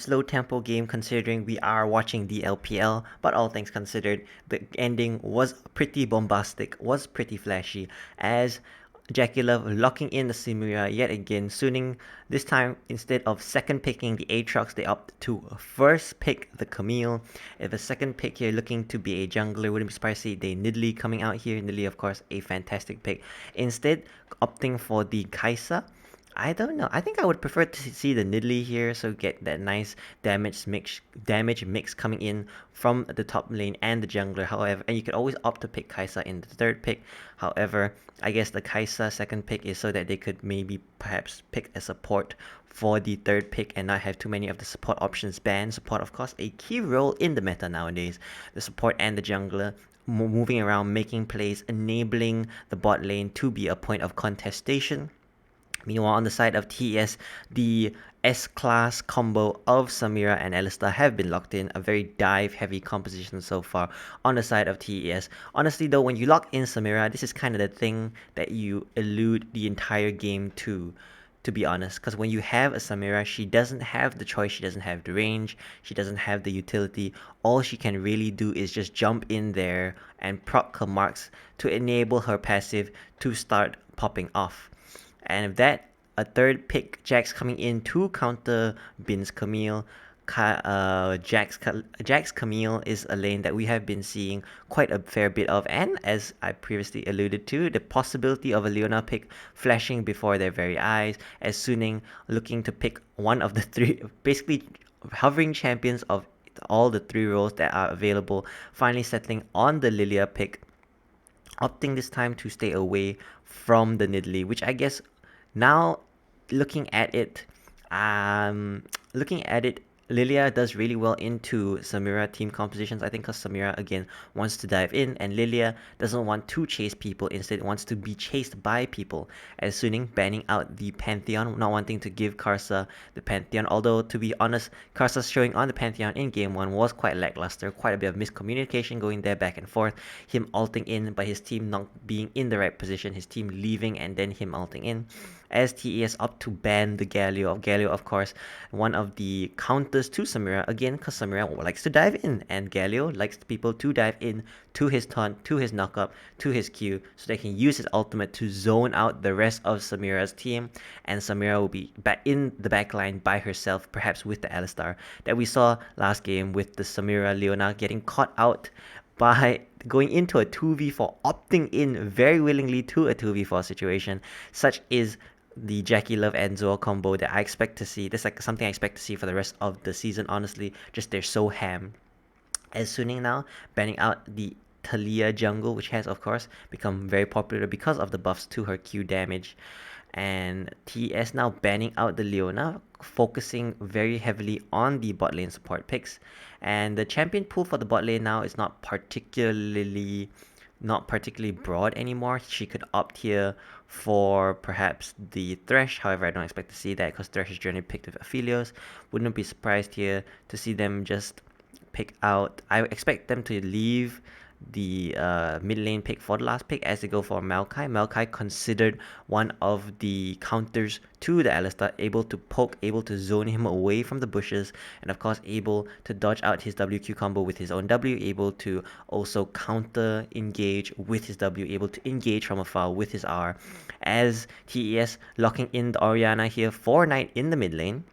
slow tempo game considering we are watching the LPL, but all things considered, the ending was pretty bombastic, was pretty flashy, as Jackie Love locking in the Samira yet again, Suning this time instead of second picking the Aatrox, they opt to first pick the Camille. If a second pick here looking to be a jungler, wouldn't be surprised to see the Nidalee coming out here. Nidalee, of course, a fantastic pick. Instead, opting for the Kaisa. I don't know. I think I would prefer to see the Nidalee here, so get that nice damage mix coming in from the top lane and the jungler. However, and you could always opt to pick Kaisa in the third pick. However, I guess the Kaisa second pick is so that they could maybe perhaps pick a support for the third pick and not have too many of the support options banned. Support, of course, a key role in the meta nowadays. The support and the jungler moving around, making plays, enabling the bot lane to be a point of contestation. Meanwhile, on the side of TES, the S-class combo of Samira and Alistar have been locked in, a very dive-heavy composition so far on the side of TES. Honestly though, when you lock in Samira, this is kind of the thing that you elude the entire game to be honest. Because when you have a Samira, she doesn't have the choice, she doesn't have the range, she doesn't have the utility. All she can really do is just jump in there and proc her marks to enable her passive to start popping off. And if that, a third pick, Jax coming in to counter Bin's Camille. Jax Camille is a lane that we have been seeing quite a fair bit of, and as I previously alluded to, the possibility of a Leona pick flashing before their very eyes, as Suning looking to pick one of the three, basically hovering champions of all the three roles that are available, finally settling on the Lilia pick, opting this time to stay away from the Nidalee, which I guess now looking at it, um, looking at it, Lilia does really well into Samira team compositions. I think because Samira again wants to dive in, and Lilia doesn't want to chase people. Instead, wants to be chased by people. As Suning banning out the Pantheon, not wanting to give Karsa the Pantheon. Although to be honest, Karsa's showing on the Pantheon in game one was quite lackluster. Quite a bit of miscommunication going there back and forth. Him ulting in, but his team not being in the right position. His team leaving and then him ulting in. As TES up to ban the Galio. Galio, of course, one of the counters to Samira, again, because Samira likes to dive in, and Galio likes people to dive in to his taunt, to his knockup, to his Q, so they can use his ultimate to zone out the rest of Samira's team, and Samira will be back in the backline by herself, perhaps with the Alistar that we saw last game with the Samira Leona getting caught out by going into a 2v4, opting in very willingly to a 2v4 situation. Such is the Jackie Love and Zoa combo that I expect to see. This is like something I expect to see for the rest of the season, honestly. Just they're so ham. As Suning now banning out the Talia jungle, which has of course become very popular because of the buffs to her Q damage. And TS now banning out the Leona, focusing very heavily on the bot lane support picks. And the champion pool for the bot lane now is not particularly broad anymore. She could opt here for perhaps the Thresh. However, I don't expect to see that because Thresh is generally picked with Aphelios. Wouldn't be surprised here to see them just pick out. I expect them to leave the mid lane pick for the last pick as they go for Maokai. Maokai considered one of the counters to the Alistar, able to poke, able to zone him away from the bushes, and of course able to dodge out his WQ combo with his own W, able to also counter engage with his W, able to engage from afar with his R. As TES locking in the Orianna here for Knight in the mid lane.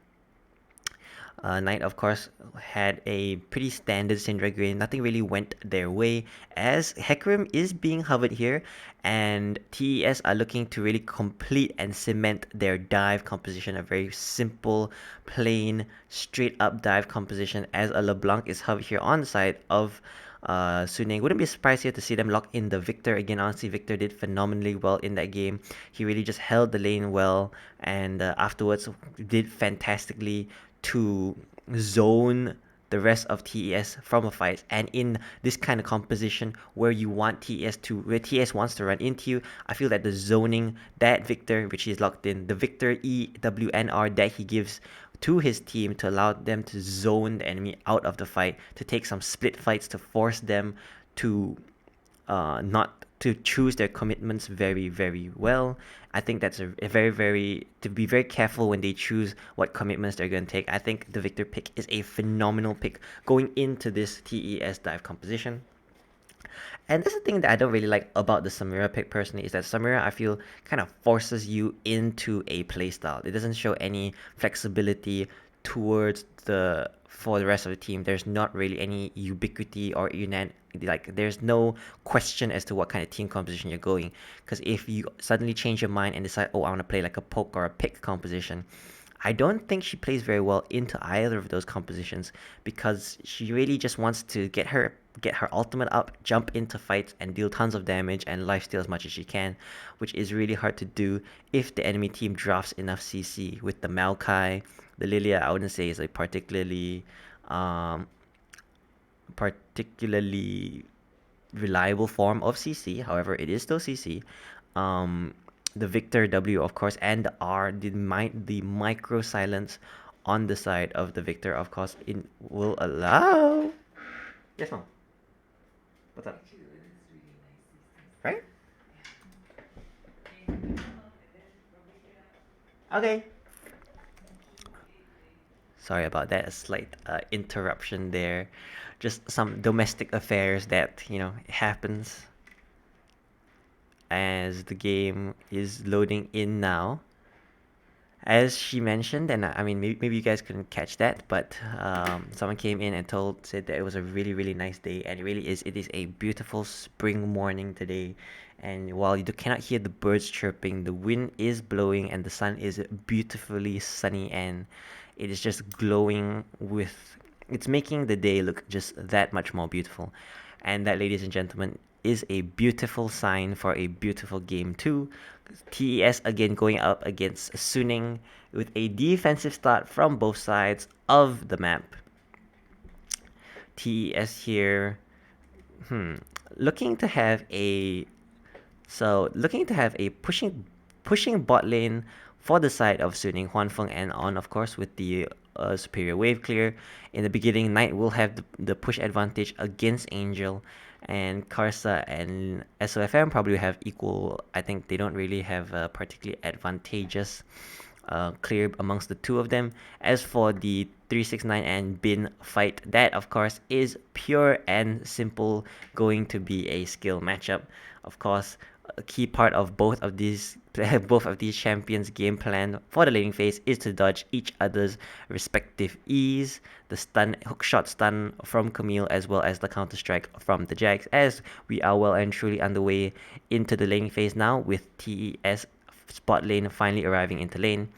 Knight, of course, had a pretty standard Syndra green. Nothing really went their way, as Hecarim is being hovered here, and TES are looking to really complete and cement their dive composition. A very simple, plain, straight up dive composition, as a LeBlanc is hovered here on the side of Suning. Wouldn't be surprised here to see them lock in the Victor again. Honestly, Victor did phenomenally well in that game. He really just held the lane well, and afterwards did fantastically to zone the rest of TES from a fight. And in this kind of composition where TES wants to run into you, I feel that the zoning that Victor, which is locked in, the Victor EWNR that he gives to his team to allow them to zone the enemy out of the fight, to take some split fights to force them to not to choose their commitments very, very well. I think that's a very, very to be very careful when they choose what commitments they're going to take. I think the Victor pick is a phenomenal pick going into this TES dive composition. And that's the thing that I don't really like about the Samira pick personally is that Samira I feel kind of forces you into a playstyle. It doesn't show any flexibility towards the for the rest of the team. There's not really any ubiquity or like there's no question as to what kind of team composition you're going. Because if you suddenly change your mind and decide, oh, I want to play like a poke or a pick composition, I don't think she plays very well into either of those compositions because she really just wants to get her ultimate up, jump into fights and deal tons of damage and lifesteal as much as she can, which is really hard to do if the enemy team drafts enough CC. With the Maokai, the Lilia I wouldn't say is a um, particularly reliable form of CC. However, it is still CC. Um, the Victor W, of course, and the R, the micro silence on the side of the Victor, of course, it will allow. Yes, mom. What's up? Right? Okay. Sorry about that. A slight interruption there. Just some domestic affairs that happens as the game is loading in now. As she mentioned, and I mean, maybe you guys couldn't catch that, but someone came in and said that it was a really, really nice day, and it really is. It is a beautiful spring morning today, and while cannot hear the birds chirping, the wind is blowing, and the sun is beautifully sunny, and it is just glowing with. It's making the day look just that much more beautiful, and that, ladies and gentlemen, is a beautiful sign for a beautiful game too. TES again going up against Suning with a defensive start from both sides of the map. TES here, looking to have a pushing bot lane for the side of Suning, Huanfeng, and on of course with the superior wave clear. In the beginning, Knight will have the push advantage against Angel, and Karsa and SOFM probably have equal. I think they don't really have a particularly advantageous clear amongst the two of them. As for the 369 and Bin fight, that of course is pure and simple going to be a skill matchup. Of course, a key part of both of these both of these champions' game plan for the laning phase is to dodge each other's respective E's, the hookshot stun from Camille as well as the counter strike from the Jax, as we are well and truly underway into the laning phase now with TES spot lane finally arriving into lane.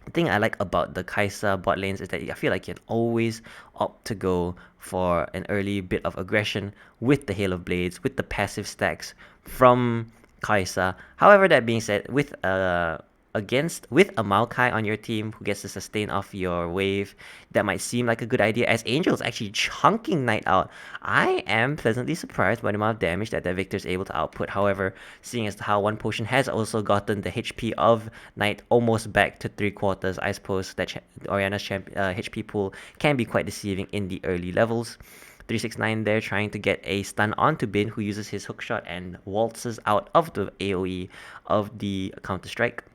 The thing I like about the Kai'Sa bot lanes is that I feel like you can always opt to go for an early bit of aggression with the Hail of Blades, with the passive stacks from Kai'Sa. However, that being said, with a Maokai on your team who gets to sustain off your wave, that might seem like a good idea as Angel's actually chunking Knight out. I am pleasantly surprised by the amount of damage that the Victor is able to output. However, seeing as how one potion has also gotten the HP of Knight almost back to 3/4, I suppose that Orianna's HP pool can be quite deceiving in the early levels. 369 there trying to get a stun onto Bin, who uses his hookshot and waltzes out of the AoE of the Counter-Strike.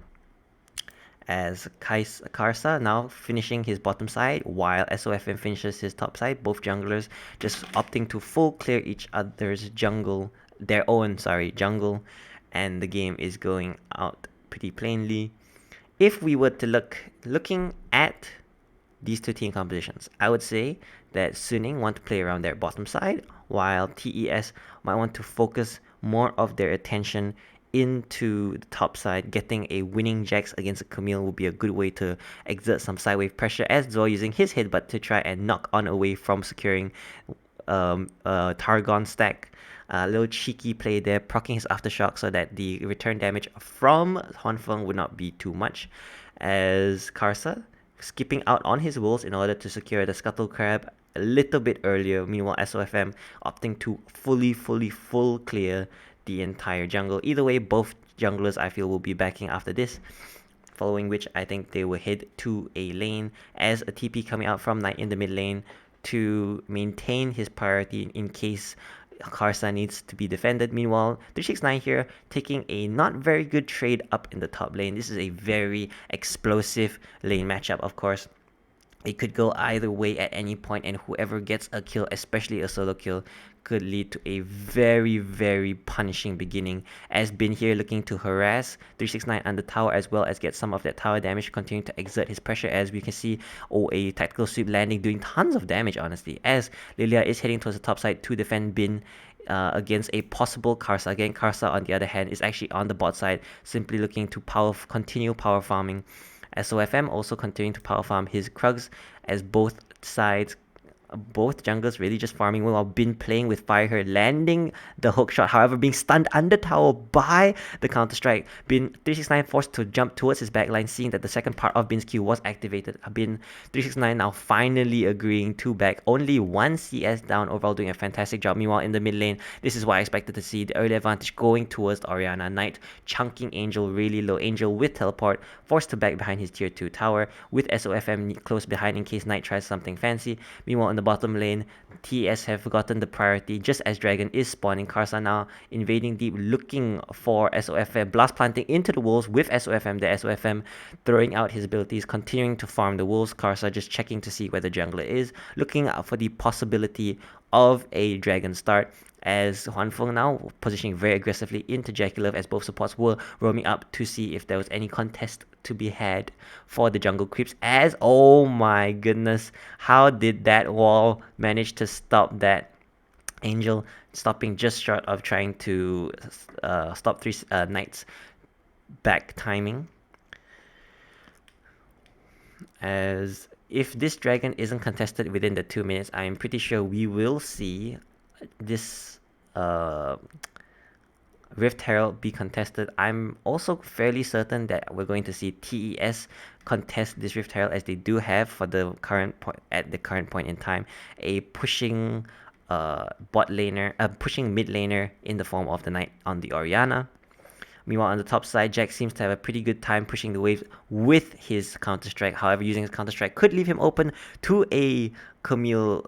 As Karsa now finishing his bottom side while SOFM finishes his top side, both junglers just opting to full clear each other's jungle, and the game is going out pretty plainly. If we were to looking at these two team compositions, I would say that Suning want to play around their bottom side, while TES might want to focus more of their attention into the top side. Getting a winning Jax against a Camille will be a good way to exert some sidewave pressure, as Zoe using his headbutt to try and knock on away from securing Targon stack. A little cheeky play there, proccing his aftershock so that the return damage from Huanfeng would not be too much. As Karsa skipping out on his wolves in order to secure the Scuttle Crab a little bit earlier. Meanwhile, SOFM opting to full clear the entire jungle. Either way, both junglers I feel will be backing after this, following which I think they will head to a lane as a TP coming out from Knight in the mid lane to maintain his priority in case Karsa needs to be defended. Meanwhile, 369 here taking a not very good trade up in the top lane. This is a very explosive lane matchup, of course. It could go either way at any point, and whoever gets a kill, especially a solo kill, could lead to a very, very punishing beginning. As Bin here looking to harass 369 on the tower as well as get some of that tower damage, continue to exert his pressure as we can see, a tactical sweep landing, doing tons of damage honestly, as Lilia is heading towards the top side to defend Bin against a possible Karsa. Again, Karsa on the other hand is actually on the bot side, simply looking to continue power farming. SOFM also continuing to power farm his Krugs as both junglers really just farming while Bin playing with Fire Her, landing the hook shot, however being stunned under tower by the counter strike. Bin 369 forced to jump towards his backline, seeing that the second part of Bin's Q was activated. Bin 369 now finally agreeing to back, only 1 CS down overall, doing a fantastic job. Meanwhile in the mid lane, this is what I expected to see, the early advantage going towards Orianna. Knight chunking Angel really low, Angel with teleport, forced to back behind his tier 2 tower, with SOFM close behind in case Knight tries something fancy. Meanwhile in the bottom lane, TES have gotten the priority just as Dragon is spawning. Karsa now invading deep, looking for SOFM, blast planting into the wolves with SOFM. The SOFM throwing out his abilities, continuing to farm the wolves. Karsa just checking to see where the jungler is, looking out for the possibility of a Dragon start, as Huanfeng now positioning very aggressively into JackeyLove as both supports were roaming up to see if there was any contest to be had for the jungle creeps. As, oh my goodness, how did that wall manage to stop that? Angel stopping just short of trying to stop three Knights back timing. As if this dragon isn't contested within the 2 minutes, I am pretty sure we will see this Rift Herald be contested. I'm also fairly certain that we're going to see TES contest this Rift Herald, as they do have for the current point at the current point in time a pushing pushing mid laner in the form of the Knight on the Orianna. Meanwhile, on the top side, Jack seems to have a pretty good time pushing the waves with his Counter-Strike. However, using his Counter-Strike could leave him open to a Camille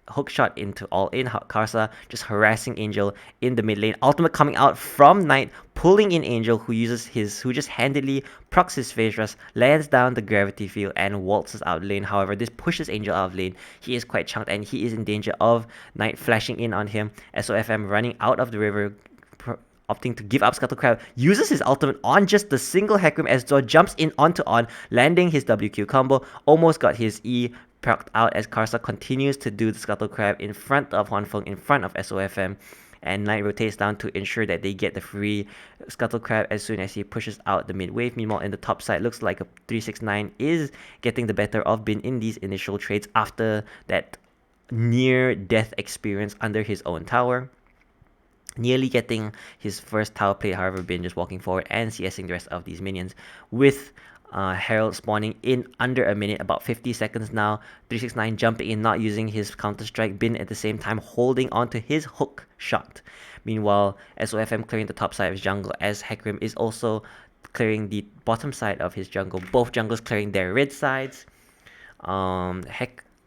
hook shot into all-in. Karsa just harassing Angel in the mid lane. Ultimate coming out from Knight, pulling in Angel, who just handedly procs his phase rush, lands down the gravity field and waltzes out lane. However, this pushes Angel out of lane. He is quite chunked and he is in danger of Knight flashing in on him. SOFM running out of the river, opting to give up Scuttle Crab, uses his ultimate on just the single Hecarim as Zor jumps in onto on, landing his WQ combo, almost got his E procced out as Karsa continues to do the Scuttle Crab in front of Huanfeng, in front of SOFM, and Knight rotates down to ensure that they get the free Scuttle Crab as soon as he pushes out the mid wave. Meanwhile, in the top side, looks like a 369 is getting the better of Bin in these initial trades after that near-death experience under his own tower. Nearly getting his first tower play, however, Bin just walking forward and CSing the rest of these minions, with Herald spawning in under a minute, about 50 seconds now. 369 jumping in, not using his Counter-Strike. Bin at the same time holding onto his hook shot. Meanwhile, SOFM clearing the top side of his jungle, as Hecarim is also clearing the bottom side of his jungle. Both junglers clearing their red sides.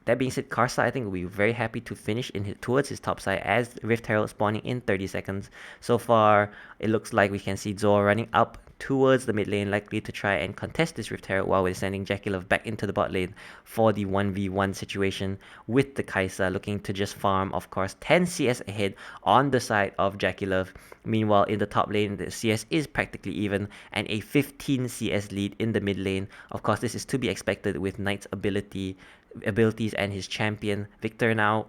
That being said, Karsa, I think, will be very happy to finish towards his top side, as Rift Herald spawning in 30 seconds. So far, it looks like we can see Zor running up towards the mid lane, likely to try and contest this Rift Herald, while we're sending JackeyLove back into the bot lane for the 1v1 situation with the Kai'Sa, looking to just farm, of course, 10 CS ahead on the side of JackeyLove. Meanwhile, in the top lane, the CS is practically even, and a 15 CS lead in the mid lane. Of course, this is to be expected with Knight's abilities and his champion. Victor now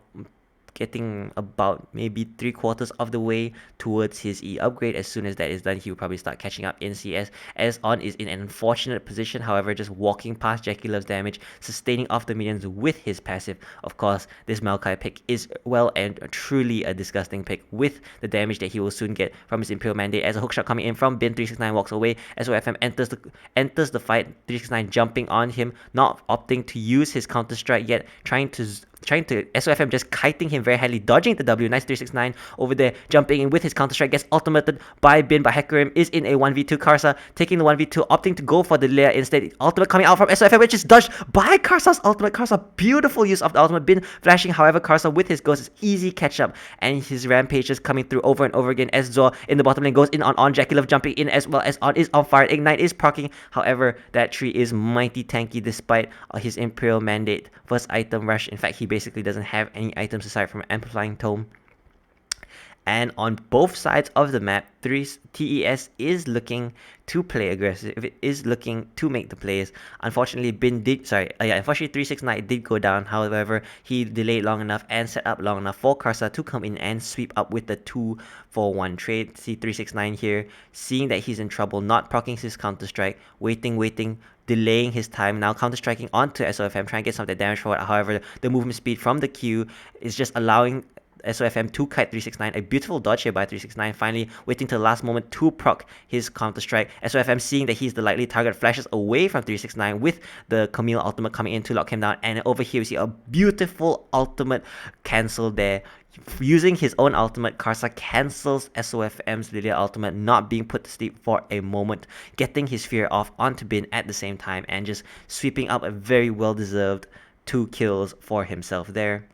getting about maybe 3/4 of the way towards his E upgrade. As soon as that is done, he will probably start catching up in CS, as On is in an unfortunate position, however, just walking past JackeyLove's damage, sustaining off the minions with his passive. Of course, this Maokai pick is well and truly a disgusting pick, with the damage that he will soon get from his Imperial Mandate, as a hookshot coming in from Bin. 369 walks away, SOFM enters the fight. 369 jumping on him, not opting to use his Counter-Strike yet, trying to trying to SOFM just kiting him very highly, dodging the W. Nice 369 over there, jumping in with his counter strike, gets ultimated by Bin by Hecarim, is in a 1v2. Karsa taking the 1v2, opting to go for the Leia instead. Ultimate coming out from SOFM, which is dodged by Karsa's ultimate. Karsa, beautiful use of the ultimate. Bin flashing, however, Karsa with his ghost is easy catch up, and his rampage is coming through over and over again as Zor in the bottom lane goes in on Jackie Love, jumping in as well as on is on fire. Ignite is proccing, however, that tree is mighty tanky despite his Imperial Mandate first item rush. In fact, he basically doesn't have any items aside from Amplifying Tome. And on both sides of the map, TES is looking to play aggressive. It is looking to make the plays. Unfortunately, unfortunately 369 did go down. However, he delayed long enough and set up long enough for Karsa to come in and sweep up with the 2-for-1 trade. See 369 here, seeing that he's in trouble, not proccing his counter strike, waiting, delaying his time, now counter-striking onto SOFM, trying to get some of that damage forward. However, the movement speed from the Q is just allowing SOFM to kite 369. A beautiful dodge here by 369, finally waiting till the last moment to proc his counter-strike. SOFM, seeing that he's the likely target, flashes away from 369 with the Camille ultimate coming in to lock him down. And over here we see a beautiful ultimate cancel there. Using his own ultimate, Karsa cancels SOFM's Lilia ultimate, not being put to sleep for a moment, getting his fear off onto Bin at the same time, and just sweeping up a very well-deserved 2 kills for himself there.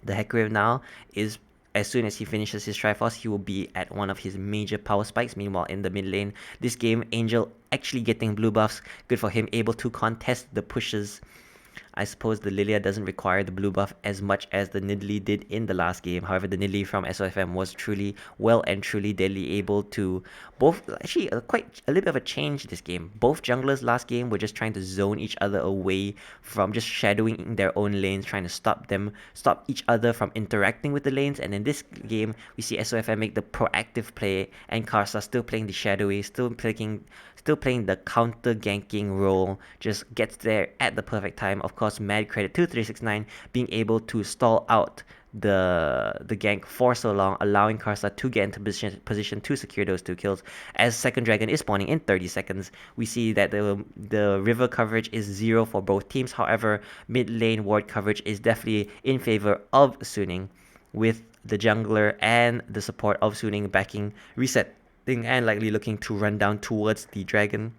The Hecarim now is, as soon as he finishes his Triforce, he will be at one of his major power spikes. Meanwhile, in the mid lane, this game, Angel actually getting blue buffs. Good for him, able to contest the pushes. I suppose the Lilia doesn't require the blue buff as much as the Nidalee did in the last game. However, the Nidalee from SOFM was truly well and truly deadly, able to both, actually quite a little bit of a change this game. Both junglers last game were just trying to zone each other away from just shadowing their own lanes, trying to stop each other from interacting with the lanes. And in this game, we see SOFM make the proactive play, and Karsa still playing the shadowy, still playing the counter ganking role, just gets there at the perfect time. Of course, mad credit to 369 being able to stall out the gank for so long, allowing Karsa to get into position to secure those 2 kills. As second dragon is spawning in 30 seconds, we see that the river coverage is 0 for both teams. However, mid lane ward coverage is definitely in favor of Suning, with the jungler and the support of Suning backing reset and likely looking to run down towards the dragon.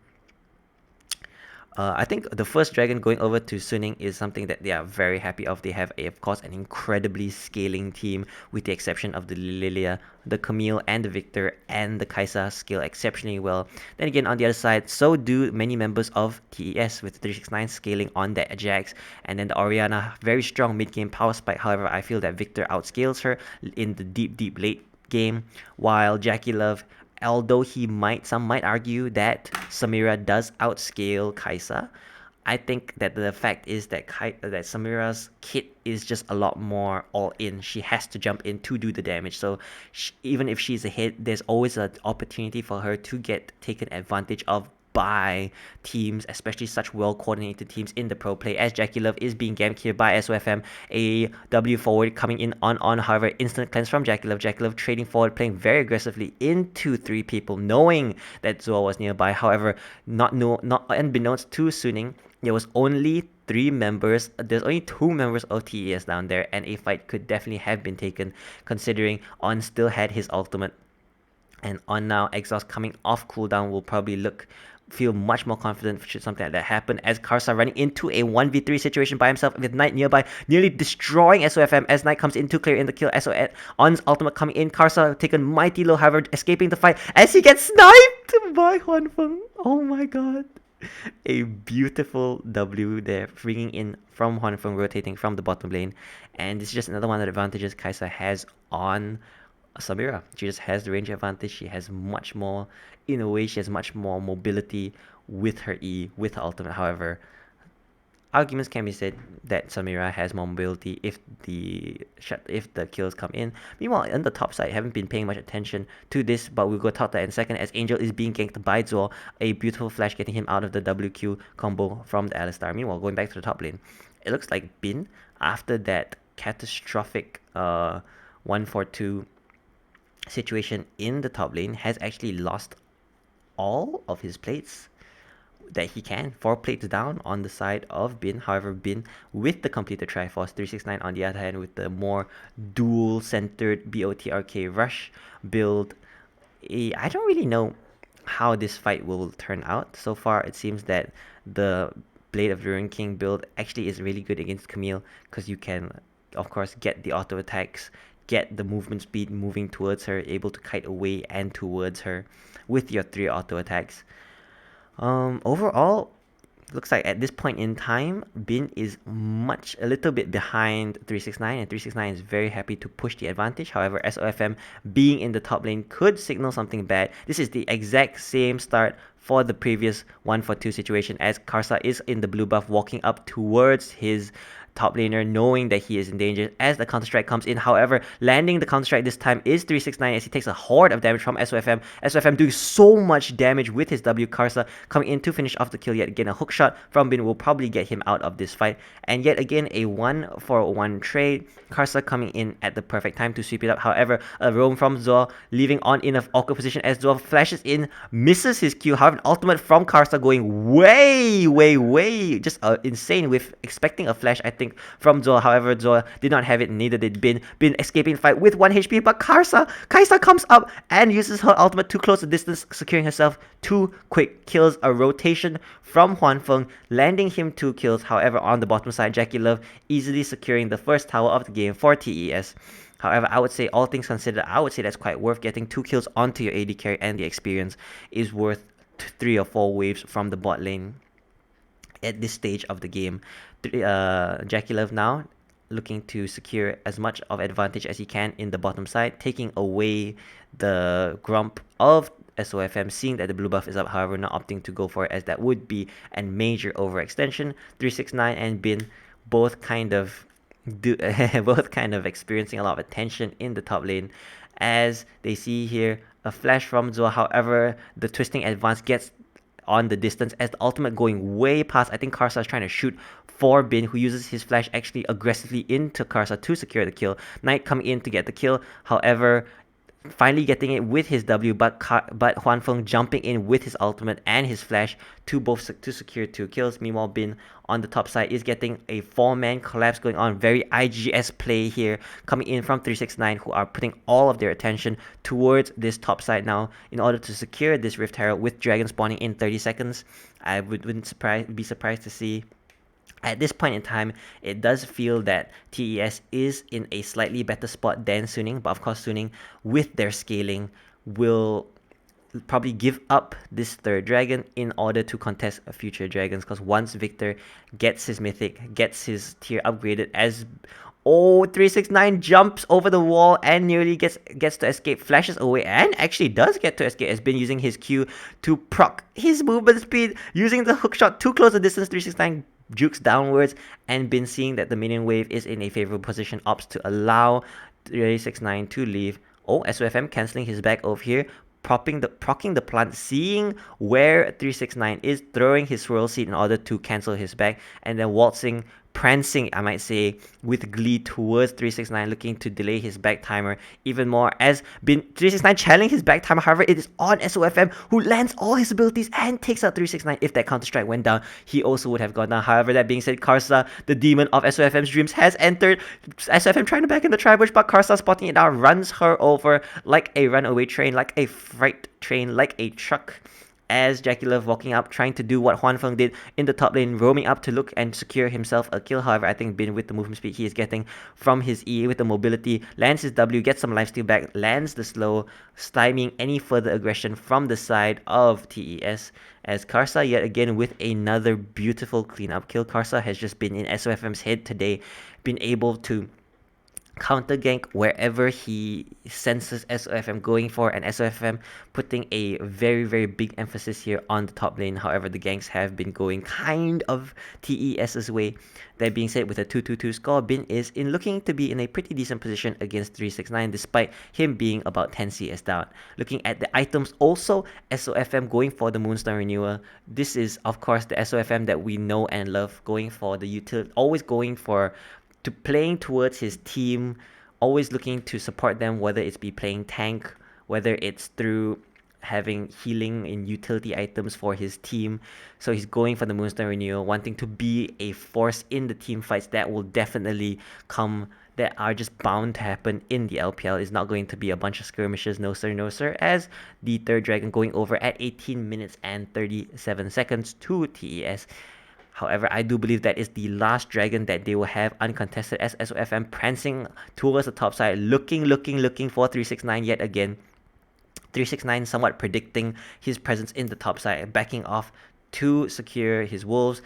I think the first dragon going over to Suning is something that they are very happy of. They have, of course, an incredibly scaling team, with the exception of the Lilia. The Camille and the Victor and the Kaisa scale exceptionally well. Then again, on the other side, so do many members of TES, with 369 scaling on that Ajax. And then the Orianna, very strong mid-game power spike. However, I feel that Victor outscales her in the deep late game, while Jackie Love, although some might argue that Samira does outscale Kaisa, I think that the fact is that that Samira's kit is just a lot more all in. She has to jump in to do the damage. So even if she's ahead, there's always an opportunity for her to get taken advantage of by teams, especially such well-coordinated teams in the pro play, as Jackie Love is being ganked here by SOFM. A W forward coming in on, however, instant cleanse from Jackie Love. Jackie Love trading forward, playing very aggressively into 3 people, knowing that Zoa was nearby. However, not unbeknownst to Suning, there was only 3 members. There's only 2 members of TES down there, and a fight could definitely have been taken, considering On still had his ultimate. And On now, Exhaust coming off cooldown, will probably feel much more confident should something like that happen, as Karsa running into a 1v3 situation by himself with Knight nearby, nearly destroying SOFM as Knight comes in to clear in the kill. On's ultimate coming in, Karsa taken mighty low, however, escaping the fight as he gets sniped by Huanfeng. Oh my god. A beautiful W there, bringing in from Huanfeng, rotating from the bottom lane. And this is just another one of the advantages Kaisa has on Samira. She just has the range advantage. She has much more, in a way, she has much more mobility with her E, with her ultimate. However, arguments can be said that Samira has more mobility if the kills come in. Meanwhile, on the top side, haven't been paying much attention to this, but we'll go talk that in a second, as Angel is being ganked by Zor. A beautiful flash getting him out of the WQ combo from the Alistar. Meanwhile, going back to the top lane, it looks like Bin, after that catastrophic 1-4-2 situation in the top lane, has actually lost all of his plates. that he can. 4 plates down on the side of Bin. However, Bin with the completed Triforce, 369 on the other hand with the more dual-centered BOTRK rush build. I don't really know how this fight will turn out. So far, it seems that the Blade of the Ruined King build actually is really good against Camille because you can, of course, get the auto attacks, get the movement speed moving towards her, able to kite away and towards her with your 3 auto attacks. Overall, looks like at this point in time, Bin is a little bit behind 369, and 369 is very happy to push the advantage. However, SOFM being in the top lane could signal something bad. This is the exact same start for the previous 1-for-2 situation, as Karsa is in the blue buff walking up towards his top laner, knowing that he is in danger as the counter-strike comes in. However, landing the counter-strike this time is 369 as he takes a horde of damage from SOFM. SOFM doing so much damage with his W. Karsa coming in to finish off the kill. Yet again, a hook shot from Bin will probably get him out of this fight. And yet again, a 1-for-1 trade. Karsa coming in at the perfect time to sweep it up. However, a roam from Zoa, leaving on in an awkward position as Zoa flashes in, misses his Q. However, an ultimate from Karsa going way just insane, with expecting a flash, I think, from Zoa. However, Zoa did not have it, neither did Bin. Bin escaping the fight with 1 HP, but Kaisa comes up and uses her ultimate to close the distance, securing herself 2 quick kills. A rotation from Huanfeng, landing him 2 kills. However, on the bottom side, Jackie Love easily securing the first tower of the game for TES. However, I would say, all things considered, I would say that's quite worth getting 2 kills onto your AD carry, and the experience is worth 3 or 4 waves from the bot lane at this stage of the game. Jackie Love now looking to secure as much of advantage as he can in the bottom side, taking away the Grump of SOFM, seeing that the blue buff is up, however not opting to go for it, as that would be a major overextension. 369 and Bin both kind of experiencing a lot of attention in the top lane, as they see here a flash from Zoa. However, the twisting advance gets on the distance as the ultimate going way past. I think Karsa is trying to shoot for Bin, who uses his flash actually aggressively into Karsa to secure the kill. Knight coming in to get the kill. However, finally getting it with his W, but Huanfeng jumping in with his ultimate and his flash to secure 2 kills. Meanwhile, Bin on the top side is getting a 4-man collapse going on. Very IGS play here coming in from 369, who are putting all of their attention towards this top side now in order to secure this Rift Herald with Dragon spawning in 30 seconds. I wouldn't be surprised to see. At this point in time, it does feel that TES is in a slightly better spot than Suning, but of course Suning, with their scaling, will probably give up this 3rd dragon in order to contest future dragons, because once Victor gets his mythic, gets his tier upgraded, as 369 jumps over the wall and nearly gets to escape, flashes away, and actually does get to escape, has been using his Q to proc his movement speed, using the hookshot to close the distance. 369 jukes downwards, and been seeing that the minion wave is in a favorable position, opts to allow 369 to leave. SOFM cancelling his back over here, procking the plant, seeing where 369 is, throwing his swirl seed in order to cancel his back, and then waltzing, prancing, I might say, with glee towards 369, looking to delay his back timer even more, as 369 channeling his back timer. However, it is on SOFM, who lands all his abilities and takes out 369. If that counter strike went down, he also would have gone down. However, that being said, Karsa, the demon of SOFM's dreams, has entered. SOFM trying to back in the tri-bush, but Karsa spotting it out, runs her over like a runaway train, like a freight train, like a truck, as Jackie Love walking up, trying to do what Huanfeng did in the top lane, roaming up to look and secure himself a kill. However, I think Bin, with the movement speed he is getting from his E, with the mobility, lands his W, gets some lifesteal back, lands the slow, stymieing any further aggression from the side of TES, as Karsa yet again with another beautiful cleanup kill. Karsa has just been in SOFM's head today, been able to counter gank wherever he senses SOFM going for, and SOFM putting a very big emphasis here on the top lane. However, the ganks have been going kind of TES's way. That being said, with a 2-2-2 score, Bin is looking to be in a pretty decent position against 369, despite him being about 10 CS down. Looking at the items also, SOFM going for the Moonstone Renewal. This is of course the SOFM that we know and love, going for the utility, always going for playing towards his team, always looking to support them, whether it's be playing tank, whether it's through having healing in utility items for his team. So he's going for the Moonstone Renewal, wanting to be a force in the team fights that will definitely come, that are just bound to happen in the LPL. It's not going to be a bunch of skirmishes, no sir, no sir, as the third dragon going over at 18 minutes and 37 seconds to TES. However, I do believe that is the last dragon that they will have uncontested, as SOFM prancing towards the top side, looking for 369 yet again. 369 somewhat predicting his presence in the top side, backing off to secure his wolves.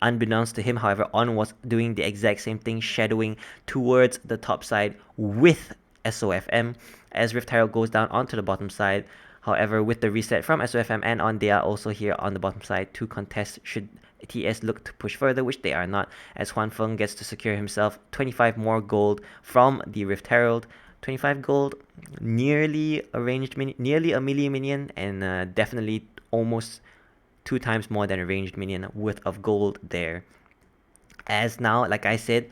Unbeknownst to him, however, On was doing the exact same thing, shadowing towards the top side with SOFM as Rift Herald goes down onto the bottom side. However, with the reset from SOFM and On, they are also here on the bottom side to contest should TS look to push further, which they are not, as Huan Feng gets to secure himself 25 more gold from the Rift Herald. 25 gold, nearly a ranged minion, nearly a melee minion, and definitely almost 2 times more than a ranged minion worth of gold there. As now, like I said,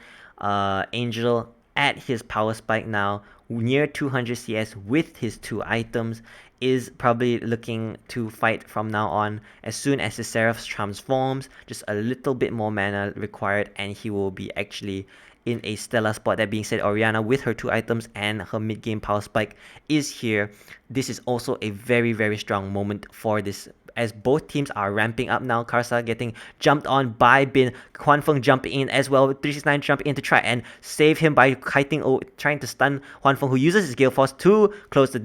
Angel at his power spike now, near 200 CS with his 2 items, is probably looking to fight from now on. As soon as his Seraph transforms, just a little bit more mana required, and he will be actually in a stellar spot. That being said, Orianna with her 2 items and her mid-game power spike is here. This is also a very strong moment for this, as both teams are ramping up now. Karsa getting jumped on by Bin, Huan Feng jumping in as well, 369 jumping in to try and save him by kiting, trying to stun Huan Feng, who uses his Gale Force to close the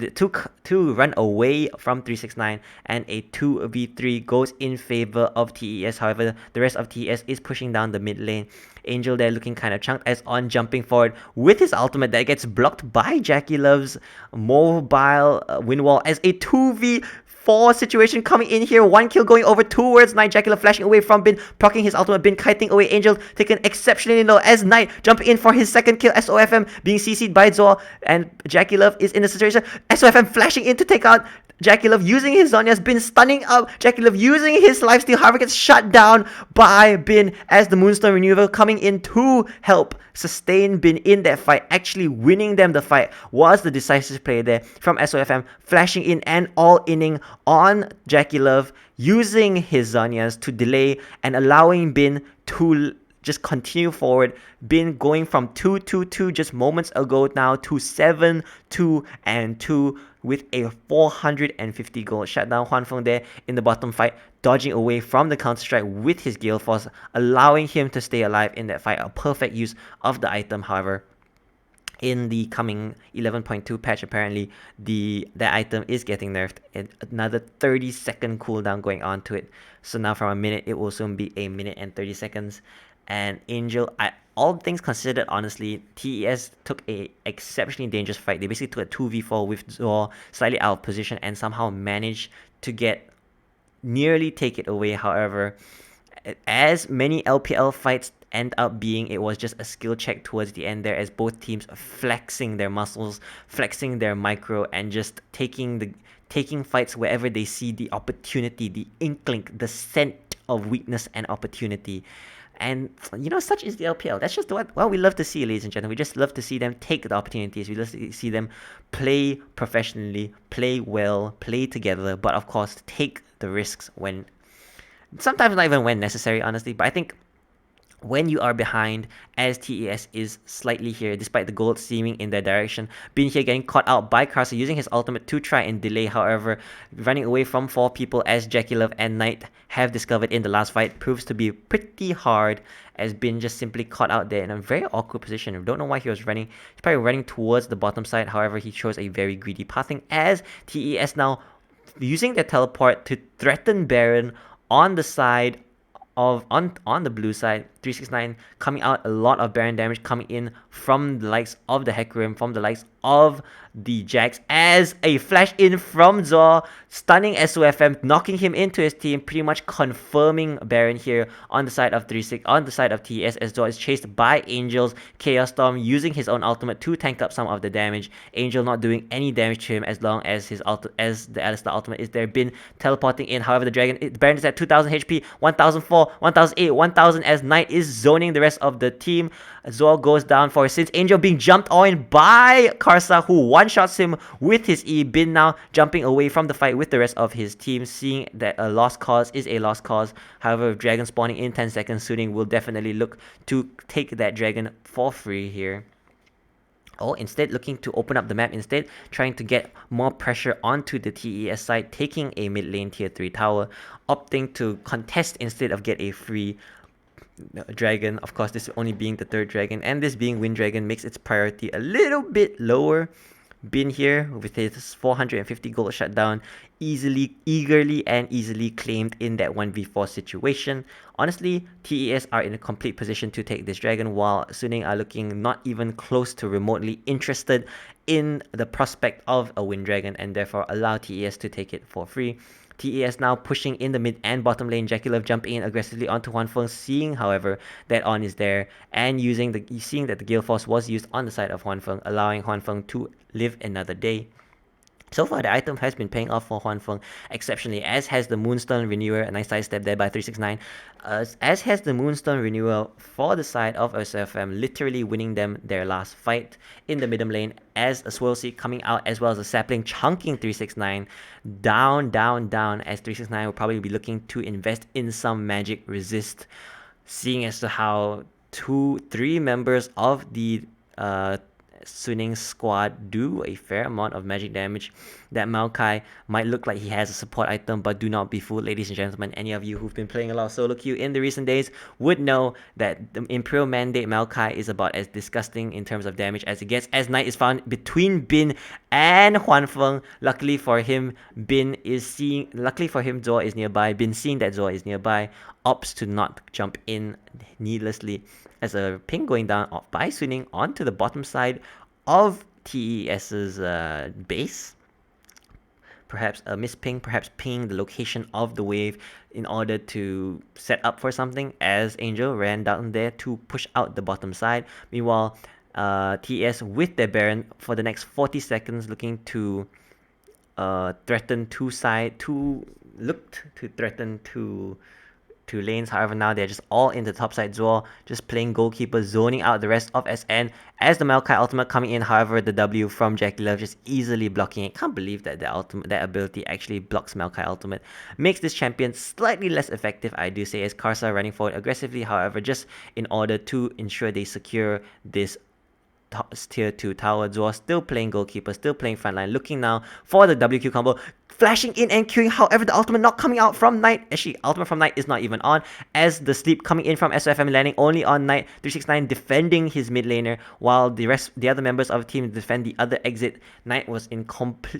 to run away from 369, and a 2v3 goes in favor of TES. However, the rest of TES is pushing down the mid lane. Angel there looking kind of chunked, as On jumping forward with his ultimate that gets blocked by Jackie Love's mobile wind wall, as a 2v4 situation coming in here. 1 kill going over towards Knight. Jackie Love flashing away from Bin, proccing his ultimate. Bin kiting away. Angel taken exceptionally low as Knight jumping in for his second kill. SOFM being CC'd by Zor, and Jackie Love is in a situation. SOFM flashing in to take out Jackie Love using his Zhonya's. Bin stunning up Jackie Love using his lifesteal, however gets shut down by Bin, as the Moonstone Renewal coming in to help sustain Bin in that fight. Actually winning them the fight was the decisive play there from SOFM, flashing in and all-inning on Jackie Love, using his Zhonya's to delay and allowing Bin to just continue forward. Bin going from 2-2-2 just moments ago now to 7-2-2 with a 450 gold shutdown. Huan Feng there in the bottom fight, dodging away from the counter strike with his Gale Force, allowing him to stay alive in that fight. A perfect use of the item. However, in the coming 11.2 patch, apparently that item is getting nerfed, and another 30-second cooldown going on to it. So now from a minute, it will soon be a minute and 30 seconds. And Angel, all things considered, honestly, TES took a exceptionally dangerous fight. They basically took a 2v4 with Zor slightly out of position and somehow managed to nearly take it away. However, as many LPL fights end up being, it was just a skill check towards the end there, as both teams flexing their muscles, flexing their micro, and just taking fights wherever they see the opportunity, the inkling, the scent of weakness and opportunity. And, such is the LPL. That's just what we love to see, ladies and gentlemen. We just love to see them take the opportunities. We love to see them play professionally, play well, play together, but of course, take the risks when, sometimes not even when necessary, honestly. But I think when you are behind, as TES is slightly here, despite the gold seeming in their direction, Bin here getting caught out by Karsa using his ultimate to try and delay. However, running away from 4 people, as Jackie Love and Knight have discovered in the last fight, proves to be pretty hard, as Bin just simply caught out there in a very awkward position. I don't know why he was running. He's probably running towards the bottom side. However, he chose a very greedy pathing, as TES now using their teleport to threaten Baron on the side of on the blue side. 369 coming out, a lot of Baron damage coming in from the likes of the Hecarim, from the likes of the Jax, as a flash in from Zor, stunning SOFM, knocking him into his team, pretty much confirming Baron here on the side of TES, as Zor is chased by Angel's Chaos Storm, using his own ultimate to tank up some of the damage. Angel not doing any damage to him as long as the Alistar ultimate is there. Bin teleporting in. However, the Baron is at 2000 HP, 1004, 1008, 1000, as Knight Knight is zoning the rest of the team. Zor goes down for Since Angel being jumped on by Karsa, who one-shots him with his E. Bin now jumping away from the fight with the rest of his team, seeing that a lost cause is a lost cause. However, Dragon spawning in 10 seconds soon will definitely look to take that Dragon for free here. Oh, instead looking to open up the map instead, trying to get more pressure onto the TES side, taking a mid lane tier 3 tower, opting to contest instead of get a free dragon. Of course, this only being the third dragon, and this being Wind Dragon makes its priority a little bit lower. Bin here with his 450 gold shutdown, eagerly and easily claimed in that 1v4 situation. Honestly, TES are in a complete position to take this dragon, while Suning are looking not even close to remotely interested in the prospect of a Wind Dragon, and therefore allow TES to take it for free. TES now pushing in the mid and bottom lane. Jackie Love jumping in aggressively onto Huanfeng, seeing, however, that On is there and seeing that the Gale Force was used on the side of Huanfeng, allowing Huanfeng to live another day. So far, the item has been paying off for Huanfeng exceptionally, as has the Moonstone Renewer. A nice sidestep there by 369. As has the Moonstone Renewal for the side of SFM, literally winning them their last fight in the middle lane, as a Swirl Seed coming out, as well as a Sapling chunking 369 down, as 369 will probably be looking to invest in some magic resist, seeing as to how 3 members of the Suning squad do a fair amount of magic damage. That Maokai might look like he has a support item, but do not be fooled, ladies and gentlemen. Any of you who've been playing a lot of solo queue in the recent days would know that the Imperial Mandate Maokai is about as disgusting in terms of damage as it gets, as Knight is found between Bin and Huanfeng. Luckily for him, Zor is nearby. Bin, seeing that Zor is nearby, opts to not jump in needlessly, as a ping going down by Suning onto the bottom side of TES's base. Perhaps a misping, perhaps ping the location of the wave in order to set up for something, as Angel ran down there to push out the bottom side. Meanwhile, TES with their Baron for the next 40 seconds looking to threaten two lanes. However, now they're just all in the top side. Zor just playing goalkeeper, zoning out the rest of SN as the Maokai ultimate coming in. However, the W from Jackie Love just easily blocking it. Can't believe that that ability actually blocks Maokai ultimate. Makes this champion slightly less effective, I do say, as Karsa running forward aggressively. However, just in order to ensure they secure this tier 2 tower. Zor still playing goalkeeper, still playing frontline, looking now for the WQ combo, flashing in and queuing. However, the ultimate not coming out from Knight. Actually, ultimate from Knight is not even on, as the sleep coming in from SFM landing only on Knight. 369 defending his mid laner, while the other members of the team defend the other exit. Knight was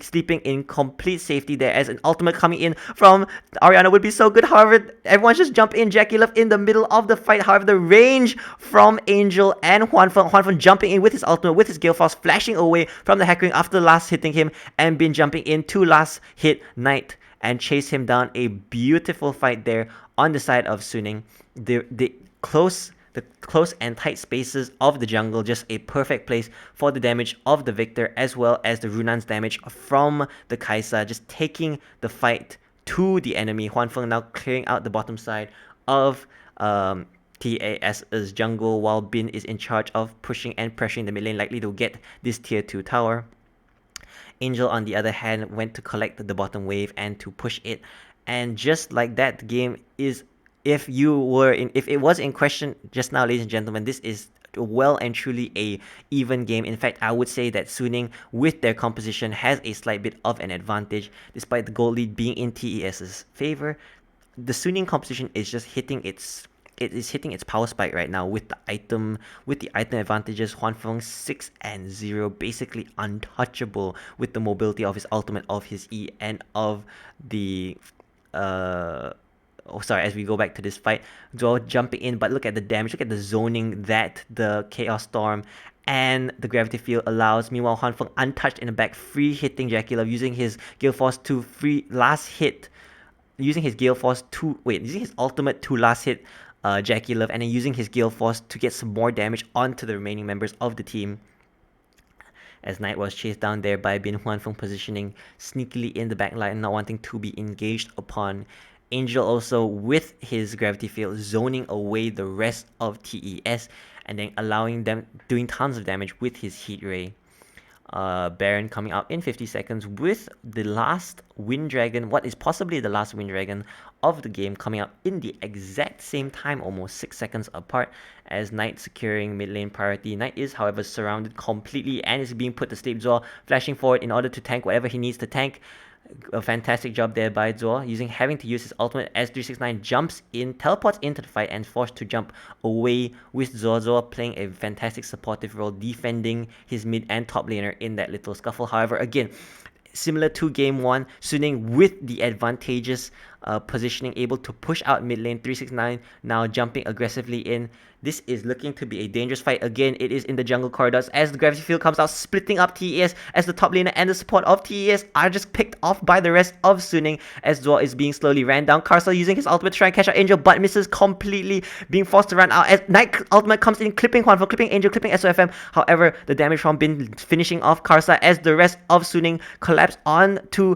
sleeping in complete safety there, as an ultimate coming in from Ariana would be so good. However, everyone just jump in. Jackie Love in the middle of the fight. However, the range from Angel and Huanfeng jumping in with his ultimate, with his Gale Force, flashing away from the Hackering after last hitting him, and Bin jumping in to last hit Knight and chase him down. A beautiful fight there on the side of Suning. The close and tight spaces of the jungle, just a perfect place for the damage of the Victor, as well as the Runan's damage from the Kaisa, just taking the fight to the enemy. Huanfeng now clearing out the bottom side of TAS's jungle, while Bin is in charge of pushing and pressuring the mid lane, likely to get this tier 2 tower. Angel, on the other hand, went to collect the bottom wave and to push it. And just like that, the game is, if it was in question just now, ladies and gentlemen, this is well and truly a even game. In fact, I would say that Suning, with their composition, has a slight bit of an advantage, despite the gold lead being in TES's favor. The Suning composition is just hitting its power spike right now with the item advantages. Huanfeng 6-0, basically untouchable with the mobility of his ultimate, of his E, and of the as we go back to this fight, Zor jumping in, but look at the damage, look at the zoning that the Chaos Storm and the Gravity Field allows. Meanwhile, Huanfeng untouched in the back, free hitting Jackie Love, using his Gale Force to using his ultimate to last hit Jackie Love, and then using his Gale Force to get some more damage onto the remaining members of the team, as Knight was chased down there by Bin Huanfeng, positioning sneakily in the back line, not wanting to be engaged upon Angel also with his gravity field zoning away the rest of TES and then allowing them doing tons of damage with his heat ray. Baron coming out in 50 seconds with the last Wind Dragon, what is possibly the last Wind Dragon of the game, coming out in the exact same time, almost 6 seconds apart, as Knight securing mid lane priority. Knight is, however, surrounded completely and is being put to sleep. Zor flashing forward in order to tank whatever he needs to tank. A fantastic job there by Zor, having to use his ultimate as 369 jumps in, teleports into the fight, and forced to jump away with Zor playing a fantastic supportive role, defending his mid and top laner in that little scuffle. However, again, similar to game 1, Suning with the advantageous positioning, able to push out mid lane. 369 now jumping aggressively in. This is looking to be a dangerous fight. Again, it is in the jungle corridors as the gravity field comes out, splitting up TES as the top laner and the support of TES are just picked off by the rest of Suning as Zor is being slowly ran down. Karsa using his ultimate to try and catch out Angel, but misses completely, being forced to run out as Knight ultimate comes in, clipping Juanfo, clipping Angel, clipping SOFM. However, the damage from Bin finishing off Karsa as the rest of Suning collapse on to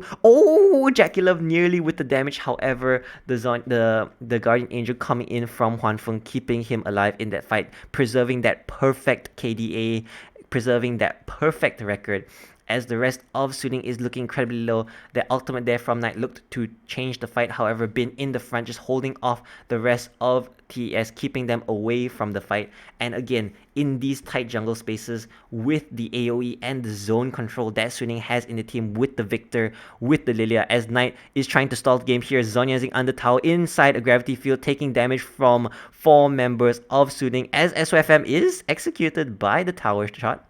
Jackie Love nearly with the damage. However, the Guardian Angel coming in from Huanfeng, keeping him alive in that fight, preserving that perfect KDA, preserving that perfect record. As the rest of Suning is looking incredibly low, the ultimate there from Knight looked to change the fight. However, Bin in the front, just holding off the rest of TES, keeping them away from the fight. And again, in these tight jungle spaces, with the AoE and the zone control that Suning has in the team, with the Victor, with the Lilia, as Knight is trying to stall the game here. Zonya using Undertow inside a gravity field, taking damage from 4 members of Suning, as SOFM is executed by the tower shot.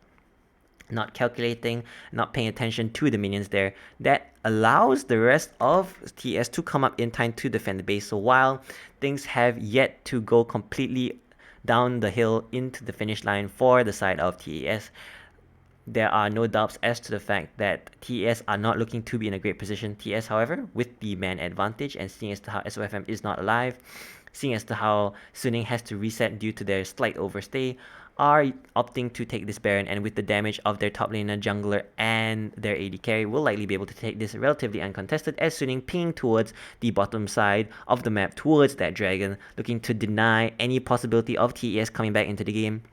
Not calculating, not paying attention to the minions there. That allows the rest of TS to come up in time to defend the base. So while things have yet to go completely down the hill into the finish line for the side of TES, there are no doubts as to the fact that TES are not looking to be in a great position. TS, however, with the man advantage, and seeing as to how SOFM is not alive, seeing as to how Suning has to reset due to their slight overstay, are opting to take this Baron, and with the damage of their top laner, jungler, and their AD carry, will likely be able to take this relatively uncontested, as Suning pinging towards the bottom side of the map, towards that dragon, looking to deny any possibility of TES coming back into the game.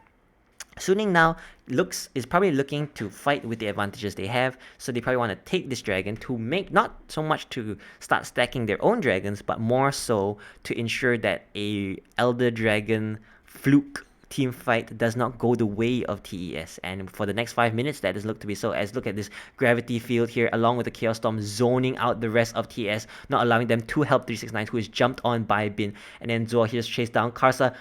Suning now is probably looking to fight with the advantages they have, so they probably want to take this dragon to make, not so much to start stacking their own dragons, but more so to ensure that a Elder Dragon fluke team fight does not go the way of TES. And for the next 5 minutes, that is looked to be so, as look at this gravity field here, along with the Chaos Storm zoning out the rest of TES, not allowing them to help 369, who is jumped on by Bin. And then Zor here's chased down. Karsa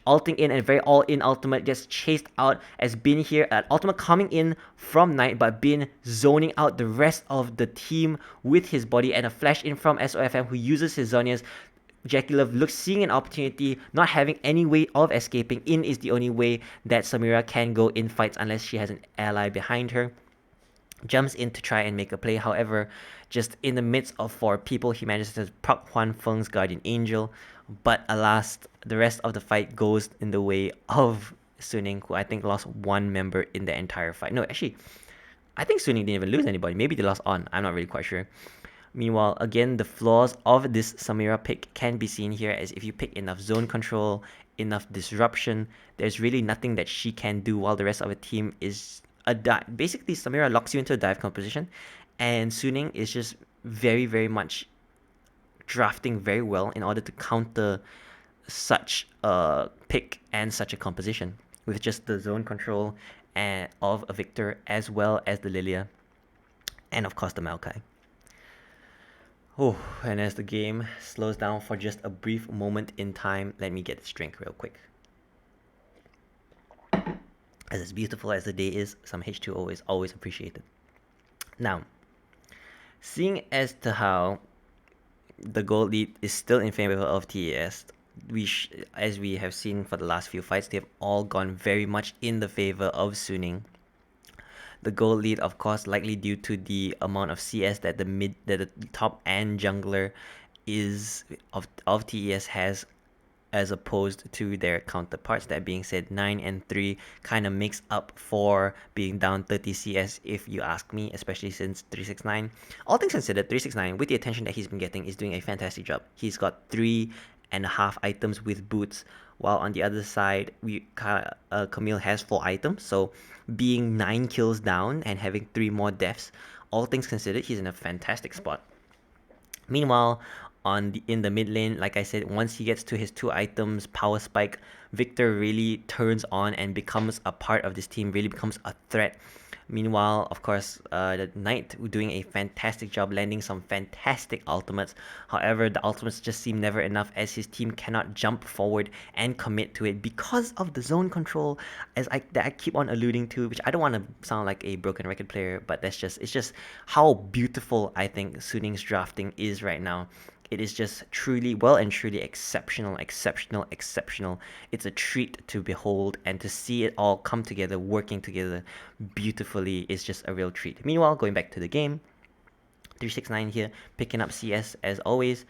ulting in, and very all-in ultimate gets chased out as Bin here, ultimate coming in from Knight, but Bin zoning out the rest of the team with his body, and a flash in from SOFM, who uses his Zonias. Jackie Love seeing an opportunity, not having any way of escaping. In is the only way that Samira can go in fights unless she has an ally behind her. Jumps in to try and make a play. However, just in the midst of 4 people, he manages to proc Huanfeng's Guardian Angel. But alas, the rest of the fight goes in the way of Suning, who I think lost 1 member in the entire fight. No, actually, I think Suning didn't even lose anybody. Maybe they lost on. I'm not really quite sure. Meanwhile, again, the flaws of this Samira pick can be seen here, as if you pick enough zone control, enough disruption, there's really nothing that she can do, while the rest of the team is a dive. Basically, Samira locks you into a dive composition, and Suning is just very, very much drafting very well in order to counter such a pick and such a composition, with just the zone control of a Victor, as well as the Lilia, and of course the Maokai. Oh, and as the game slows down for just a brief moment in time, let me get this drink real quick. As beautiful as the day is, some H2O is always appreciated. Now, seeing as to how the gold lead is still in favor of TES, as we have seen for the last few fights, they have all gone very much in the favor of Suning. The gold lead, of course, likely due to the amount of CS that the top and jungler is of TES has as opposed to their counterparts. That being said, 9 and 3 kind of makes up for being down 30 CS if you ask me, especially since 369. All things considered, 369, with the attention that he's been getting, is doing a fantastic job. He's got 3.5 items with boots, while on the other side, Camille has 4 items. So being 9 kills down and having 3 more deaths, all things considered, he's in a fantastic spot. Meanwhile, in the mid lane, like I said, once he gets to his 2 items, power spike, Victor really turns on and becomes a part of this team, really becomes a threat. Meanwhile, of course, the Knight doing a fantastic job landing some fantastic ultimates. However, the ultimates just seem never enough as his team cannot jump forward and commit to it because of the zone control, that I keep on alluding to, which I don't want to sound like a broken record player, but it's just how beautiful I think Suning's drafting is right now. It is just truly, well and truly exceptional, exceptional, exceptional. It's a treat to behold, and to see it all come together, working together beautifully is just a real treat. Meanwhile, going back to the game, 369 here, picking up CS as always.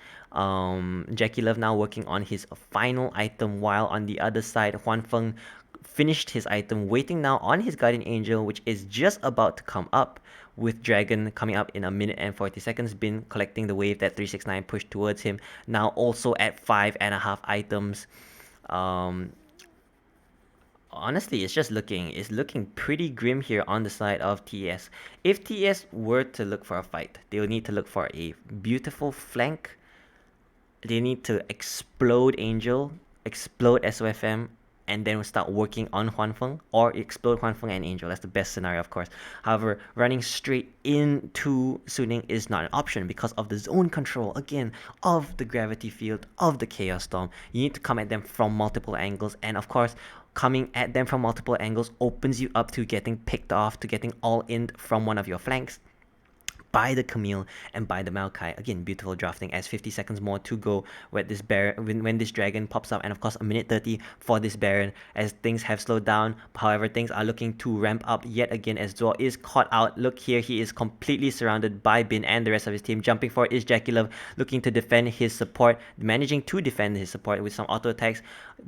Jackie Love now working on his final item, while on the other side, Huan Feng finished his item, waiting now on his Guardian Angel, which is just about to come up, with Dragon coming up in a minute and 40 seconds. Bin collecting the wave that 369 pushed towards him, now also at 5.5 items. Honestly, it's looking pretty grim here on the side of TES. If TES were to look for a fight, they will need to look for a beautiful flank. They need to explode Angel, explode SOFM, and then start working on Huanfeng, or explode Huanfeng and Angel. That's the best scenario, of course. However, running straight into Suning is not an option because of the zone control, again, of the gravity field, of the Chaos Storm. You need to come at them from multiple angles, and of course, coming at them from multiple angles opens you up to getting picked off, to getting all in from one of your flanks by the Camille and by the Maokai. Again, beautiful drafting as 50 seconds more to go when this dragon pops up, and of course a minute 30 for this Baron as things have slowed down. However, things are looking to ramp up yet again as Zuo is caught out. Look here, he is completely surrounded by Bin and the rest of his team. Jumping for it is Jackie Love, looking to defend his support, managing to defend his support with some auto attacks.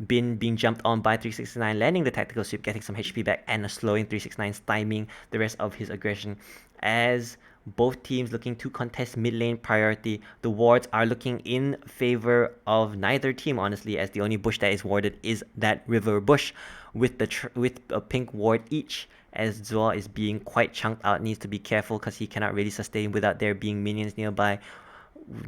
Bin being jumped on by 369, landing the tactical sweep, getting some HP back, and slowing 369, stymieing the rest of his aggression as both teams looking to contest mid lane priority. The wards are looking in favor of neither team, honestly, as the only bush that is warded is that river bush with a pink ward each, as Zuo is being quite chunked out. Needs to be careful because he cannot really sustain without there being minions nearby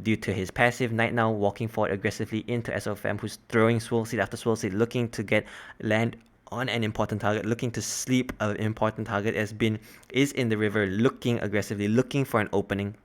due to his passive. Knight now walking forward aggressively into SOFM, who's throwing swirl seed after swirl seed, looking to get land on an important target, looking to sleep an important target, as Bin is in the river, looking aggressively, looking for an opening.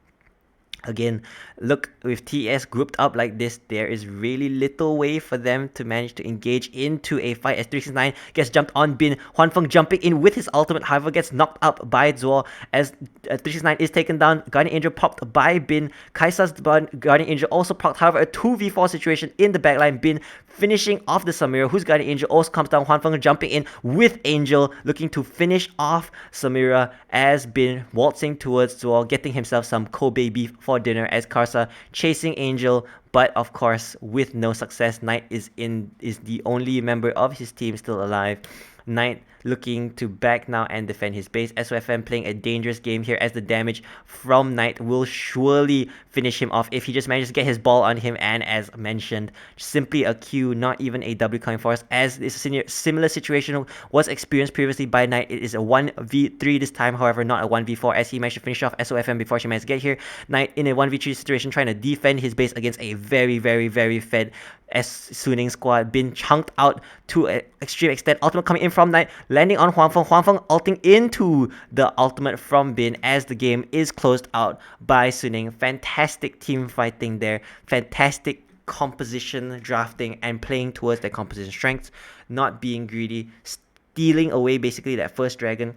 Again, look, with TS grouped up like this, there is really little way for them to manage to engage into a fight as 369 gets jumped on Bin. Huanfeng jumping in with his ultimate, however, gets knocked up by Zuo as 369 is taken down. Guardian Angel popped by Bin. Kaisa's Guardian Angel also procced, however, a 2v4 situation in the backline. Bin finishing off the Samira, whose Guardian Angel also comes down. Huanfeng jumping in with Angel, looking to finish off Samira as Bin waltzing towards Zuo, getting himself some Kobe beef for dinner as Karsa chasing Angel, but of course with no success. Knight is the only member of his team still alive. Knight looking to back now and defend his base. SOFM playing a dangerous game here as the damage from Knight will surely finish him off if he just manages to get his ball on him, and as mentioned, simply a Q, not even a W coming for us, as this similar situation was experienced previously by Knight. It is a 1v3 this time, however not a 1v4, as he managed to finish off SOFM before she managed to get here. Knight in a 1v3 situation trying to defend his base against a very, very, very fed Suning squad. Been chunked out to an extreme extent. Ultimate coming in from Knight, landing on Huanfeng. Huanfeng ulting into the ultimate from Bin as the game is closed out by Suning. Fantastic team fighting there. Fantastic composition drafting and playing towards their composition strengths. Not being greedy. Stealing away basically that first dragon.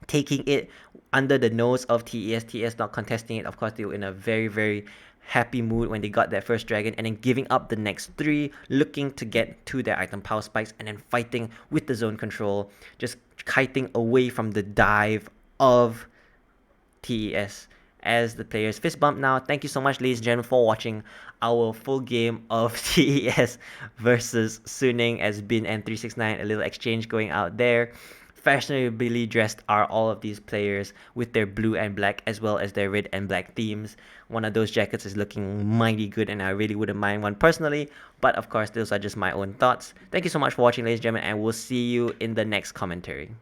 Taking it under the nose of TES. TES not contesting it. Of course, they were in a very, very happy mood when they got that first dragon, and then giving up the next 3, looking to get to their item power spikes, and then fighting with the zone control, just kiting away from the dive of TES. as the players fist bump now. Thank you so much, ladies and gentlemen, for watching our full game of TES versus Suning as Bin and 369. A little exchange going out there. Fashionably dressed are all of these players with their blue and black as well as their red and black themes. One of those jackets is looking mighty good and I really wouldn't mind one personally, but of course those are just my own thoughts. Thank you so much for watching, ladies and gentlemen, and we'll see you in the next commentary.